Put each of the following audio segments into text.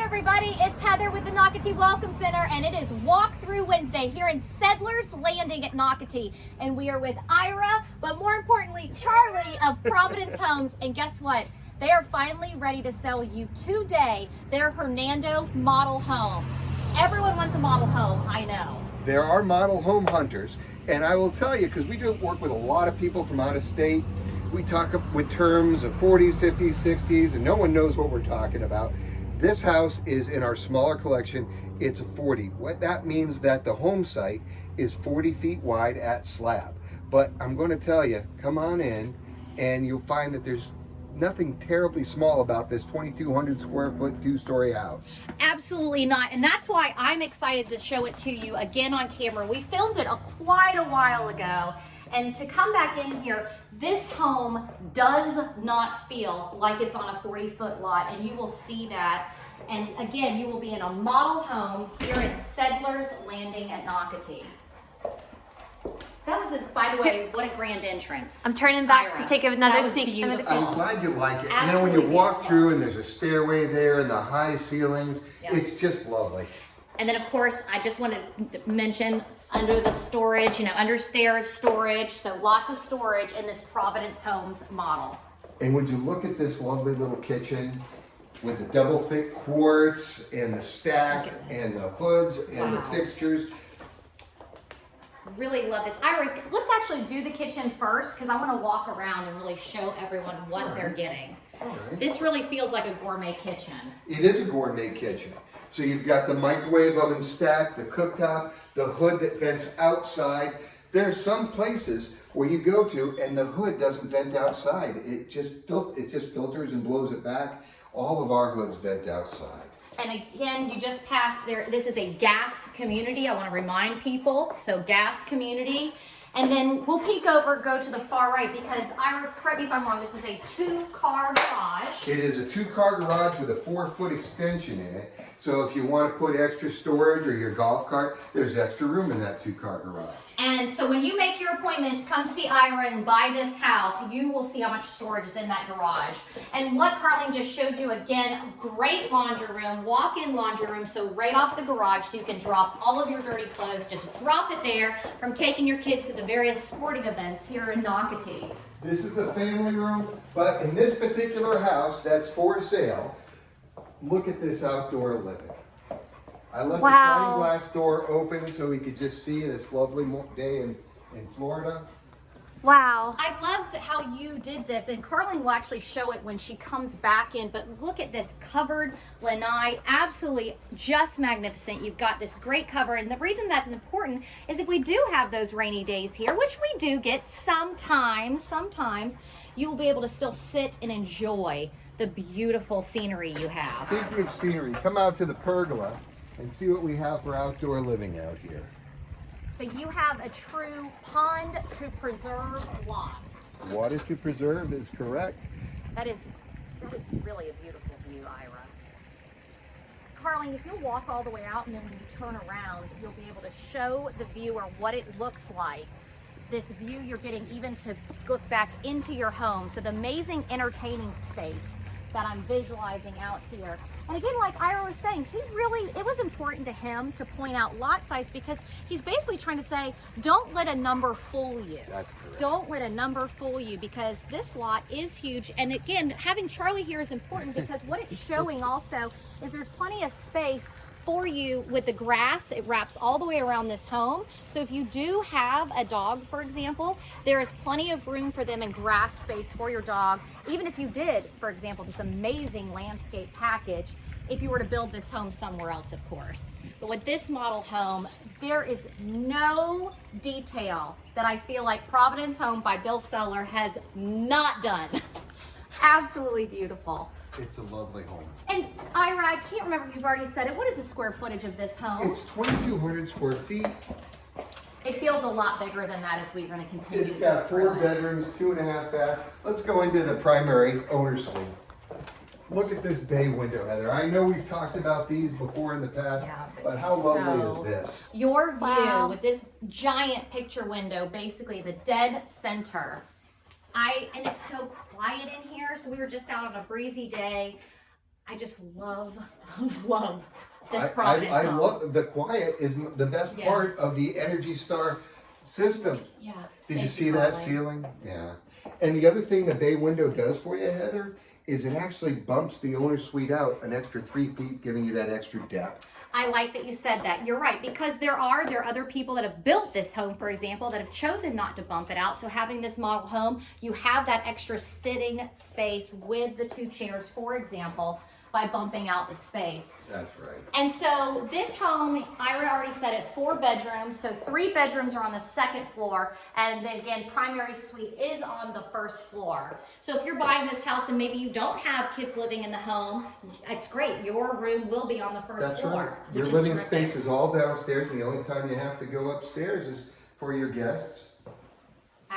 everybody, it's Heather with the Nocatee Welcome Center, and it is Walkthrough Wednesday here in Settlers Landing at Nocatee. And we are with Ira, but more importantly, Charlie of Providence Homes. And guess what? They are finally ready to sell you today their Hernando model home. Everyone wants a model home, I know. There are model home hunters, and I will tell you, because we do work with a lot of people from out of state, we talk with terms of 40s, 50s, 60s, and no one knows what we're talking about. This house is in our smaller collection. It's a 40. What that means that the home site is 40 feet wide at slab. But I'm going to tell you, come on in, and you'll find that there's nothing terribly small about this 2,200 square foot, two-story house. Absolutely not, and that's why I'm excited to show it to you again on camera. We filmed it quite a while ago, and to come back in here, this home does not feel like it's on a 40-foot lot, and you will see that. And again, you will be in a model home here at Settlers Landing at Nocatee. That was, by the way, what a grand entrance. I'm turning back Ira. to take another That was sneak. beautiful. I'm glad you like it. Absolutely You know, when you walk beautiful. through and there's a stairway there and the high ceilings, Yeah. it's just lovely. And then, of course, I just want to mention under the storage, under stairs storage, so lots of storage in this Providence Homes model. And would you look at this lovely little kitchen with the double thick quartz and the stacked and the hoods and the Wow. fixtures. Really love this. Ira, let's actually do the kitchen first because I want to walk around and really show everyone what they're getting. All right. This really feels like a gourmet kitchen. It is a gourmet kitchen. So you've got the microwave oven stacked, the cooktop, the hood that vents outside. There are some places where you go to and the hood doesn't vent outside. It just filters and blows it back. All of our hoods vent outside. And again, you just passed there. This is a gas community. I want to remind people. So gas community. And then we'll peek over, go to the far right because, Ira, correct me if I'm wrong, this is a 2-car garage. It is a 2-car garage with a 4-foot extension in it. So if you want to put extra storage or your golf cart, there's extra room in that 2-car garage. And so when you make your appointment to come see Ira and buy this house, you will see how much storage is in that garage. And what Carlene just showed you, again, great laundry room, walk-in laundry room, so right off the garage so you can drop all of your dirty clothes, just drop it there from taking your kids to the various sporting events here in Nocatee. This is the family room, but in this particular house that's for sale, look at this outdoor living. I left the sliding glass door open so we could just see this lovely day in Florida. Wow. I love how you did this, and Carlene will actually show it when she comes back in, but look at this covered lanai, absolutely just magnificent. You've got this great cover, and the reason that's important is if we do have those rainy days here, which we do get sometimes, you will be able to still sit and enjoy the beautiful scenery you have. Speaking of scenery, come out to the pergola and see what we have for outdoor living out here. So you have a true pond to preserve lot. Water to preserve is correct. That is really a beautiful view, Ira. Carlene, if you'll walk all the way out and then when you turn around, you'll be able to show the viewer what it looks like. This view you're getting even to look back into your home. So the amazing entertaining space that I'm visualizing out here. And again, like Ira was saying, it was important to him to point out lot size because he's basically trying to say, don't let a number fool you. That's correct. Don't let a number fool you because this lot is huge. And again, having Charlie here is important because what it's showing also is there's plenty of space for you with the grass. It wraps all the way around this home. So if you do have a dog, for example, there is plenty of room for them in grass space for your dog. Even if you did, for example, this amazing landscape package, if you were to build this home somewhere else, of course. But with this model home, there is no detail that I feel like Providence Home by Bill Seller has not done. Absolutely beautiful. It's a lovely home. And Ira, I can't remember if you've already said it. What is the square footage of this home? It's 2,200 square feet. It feels a lot bigger than that as we're going to continue. It's got 4 bedrooms, 2.5 baths. Let's go into the primary owner suite. Look at this bay window, Heather. I know we've talked about these before in the past, Yeah, but how lovely is this? Your view Wow. with this giant picture window, basically the dead center. And it's so quiet in here. So we were just out on a breezy day. I just love, love this Providence I home. love the quiet is the best part of the Energy Star system. Yeah. Did you see that ceiling? Yeah. And the other thing the bay window does for you, Heather, is it actually bumps the owner suite out an extra 3 feet, giving you that extra depth. I like that you said that. You're right, because there are other people that have built this home, for example, that have chosen not to bump it out. So having this model home, you have that extra sitting space with the 2 chairs, for example, by bumping out the space. That's right. And so this home, Ira already said it, 4 bedrooms. So 3 bedrooms are on the 2nd floor. And then again, primary suite is on the 1st floor. So if you're buying this house and maybe you don't have kids living in the home, it's great. Your room will be on the 1st floor. Right. Your living space is all downstairs, and the only time you have to go upstairs is for your guests.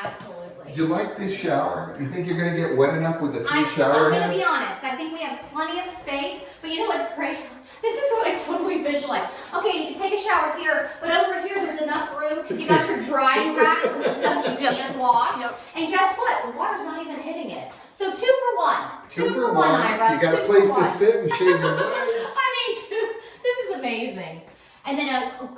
Absolutely. Do you like this shower? Do you think you're going to get wet enough with the 3 shower I'm heads? going to be honest. I think we have plenty of space. But you know what's great? This is what I totally visualize. Okay, you can take a shower here, but over here there's enough room. You got your drying rack for the stuff you can wash. Yep. And guess what? The water's not even hitting it. So 2 for 1. 2 for 1, Ira. You got a place to sit and shave your legs. I mean, this is amazing. And then a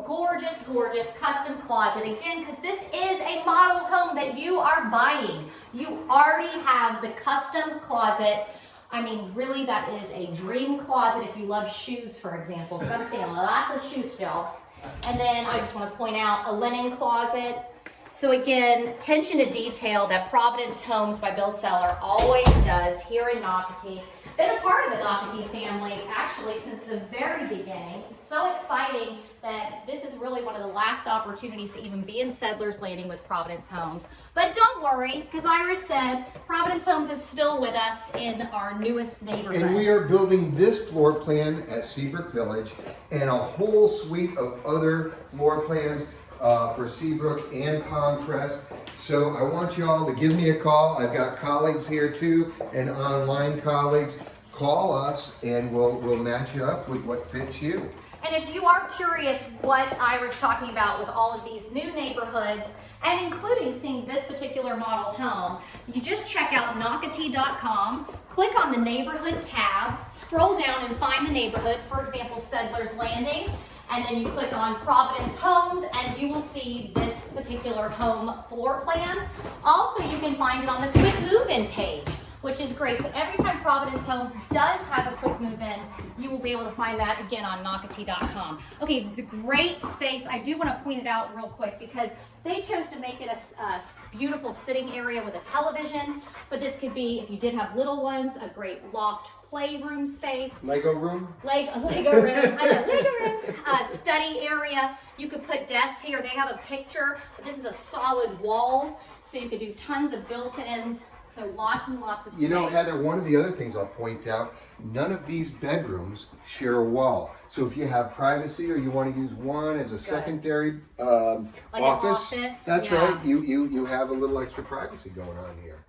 gorgeous, gorgeous custom closet. Again, because this is a model home that you are buying. You already have the custom closet. I mean, really, that is a dream closet if you love shoes, for example. Because I'm seeing lots of shoe shelves. And then I just want to point out a linen closet. So again, attention to detail that Providence Homes by Bill Seller always does here in Nocatee. Been a part of the Nocatee family actually since the very beginning. It's so exciting that this is really one of the last opportunities to even be in Settlers Landing with Providence Homes. But don't worry, because Iris said Providence Homes is still with us in our newest neighborhood. And we are building this floor plan at Seabrook Village and a whole suite of other floor plans for Seabrook and Palm Crest. So I want you all to give me a call. I've got colleagues here too, and online colleagues. Call us and we'll match you up with what fits you. And if you are curious what Ira's talking about with all of these new neighborhoods, and including seeing this particular model home, you just check out Nocatee.com, click on the neighborhood tab, scroll down and find the neighborhood, for example, Settlers Landing, and then you click on Providence Homes and you will see this particular home floor plan. Also, you can find it on the quick move-in page, which is great. So every time Providence Homes does have a quick move-in, you will be able to find that again on Nocatee.com. Okay, the great space, I do want to point it out real quick because they chose to make it a beautiful sitting area with a television, but this could be, if you did have little ones, a great loft playroom space. Lego room? Lego room, I know, Lego room. Study area. You could put desks here. They have a picture, but this is a solid wall, so you could do tons of built-ins. So lots and lots of space. You know, Heather, one of the other things I'll point out, none of these bedrooms share a wall. So if you have privacy or you want to use one as a secondary office, that's right, you have a little extra privacy going on here.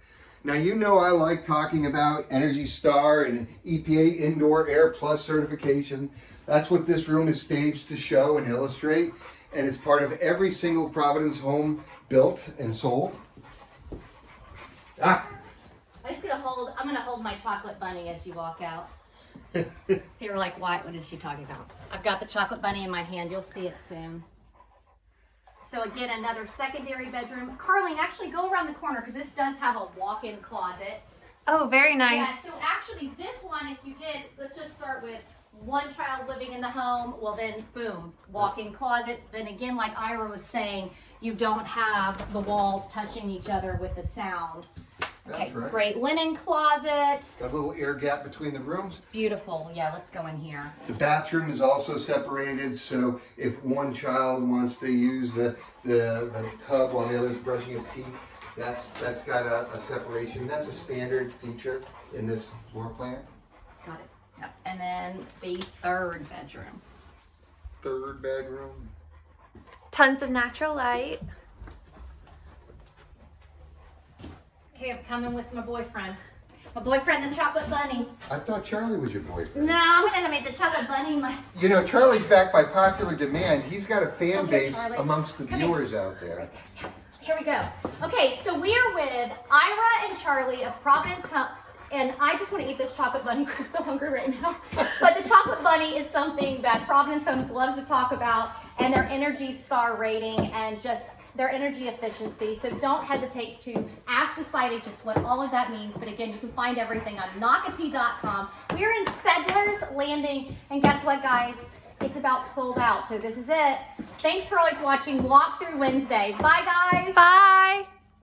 Now, you know I like talking about Energy Star and EPA Indoor Air Plus certification. That's what this room is staged to show and illustrate. And it's part of every single Providence home built and sold. I'm gonna hold my chocolate bunny as you walk out. You're like, what is she talking about? I've got the chocolate bunny in my hand. You'll see it soon. So again, another secondary bedroom. Carlene, actually go around the corner because this does have a walk-in closet. Oh, very nice. Yeah, so actually this one, if you did, let's just start with one child living in the home. Well then, boom, walk-in closet. Then again, like Ira was saying, you don't have the walls touching each other with the sound. Okay, That's right. Great linen closet. Got a little air gap between the rooms. Beautiful. Yeah, let's go in here. The bathroom is also separated, so if one child wants to use the tub while the other's brushing his teeth, that's got a separation. That's a standard feature in this floor plan. Got it. Yep. And then the third bedroom. Third bedroom. Tons of natural light. Okay, I'm coming with my boyfriend. My boyfriend, the chocolate bunny. I thought Charlie was your boyfriend. No, I'm gonna make the chocolate bunny my... You know, Charlie's back by popular demand. He's got a fan Okay, base Charlie. amongst the Come viewers out there. Right there. Here we go. Okay, so we are with Ira and Charlie of Providence And I just want to eat this chocolate bunny because I'm so hungry right now. But the chocolate bunny is something that Providence Homes loves to talk about, and their Energy Star rating and just their energy efficiency. So don't hesitate to ask the site agents what all of that means. But again, you can find everything on Nocatee.com. We are in Settlers Landing, and guess what, guys? It's about sold out. So this is it. Thanks for always watching Walk Through Wednesday. Bye, guys. Bye.